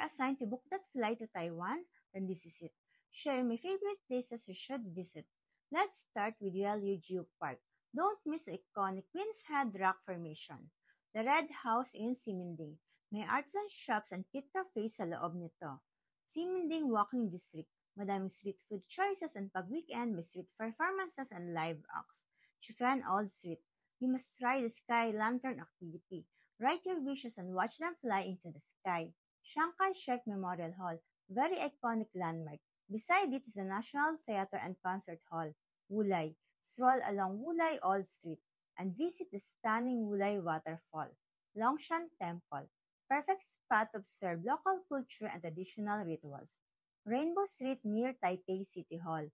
assigned to book that flight to Taiwan? Then this is it. Sharing my favorite places you should visit. Let's start with Yellow Geopark. Don't miss the iconic Queen's Head Rock Formation. The Red House in Siminding. May artisan shops and cute cafes sa loob nito. Siminding Walking District. Madaming street food choices and pag-weekend may street performances and live acts. Chifan Old Street. You must try the Sky Lantern activity. Write your wishes and watch them fly into the sky. Chiang Kai-shek Memorial Hall. Very iconic landmark. Beside it is the National Theatre and Concert Hall. Wulay. Stroll along Wulay Old Street and visit the stunning Wulay Waterfall. Longshan Temple. Perfect spot to observe local culture and traditional rituals. Rainbow Street near Taipei City Hall.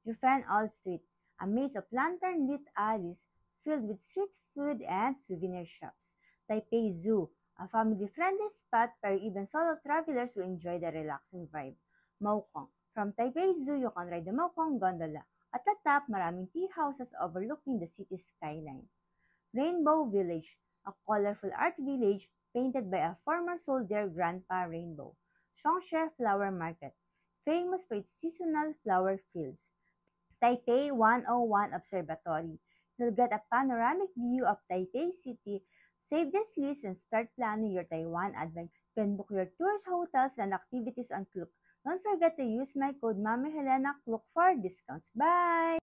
Jufan Old Street, a maze of lantern-lit alleys filled with street food and souvenir shops. Taipei Zoo, a family-friendly spot where even solo travelers will enjoy the relaxing vibe. Maokong. From Taipei Zoo, you can ride the Maokong gondola. At the top, maraming tea houses overlooking the city skyline. Rainbow Village, a colorful art village painted by a former soldier grandpa Rainbow. Songshe Flower Market, famous for its seasonal flower fields. Taipei 101 Observatory. You'll get a panoramic view of Taipei City. Save this list and start planning your Taiwan adventure. You can book your tours, hotels, and activities on Klook. Don't forget to use my code Mami Helena Klook for discounts. Bye!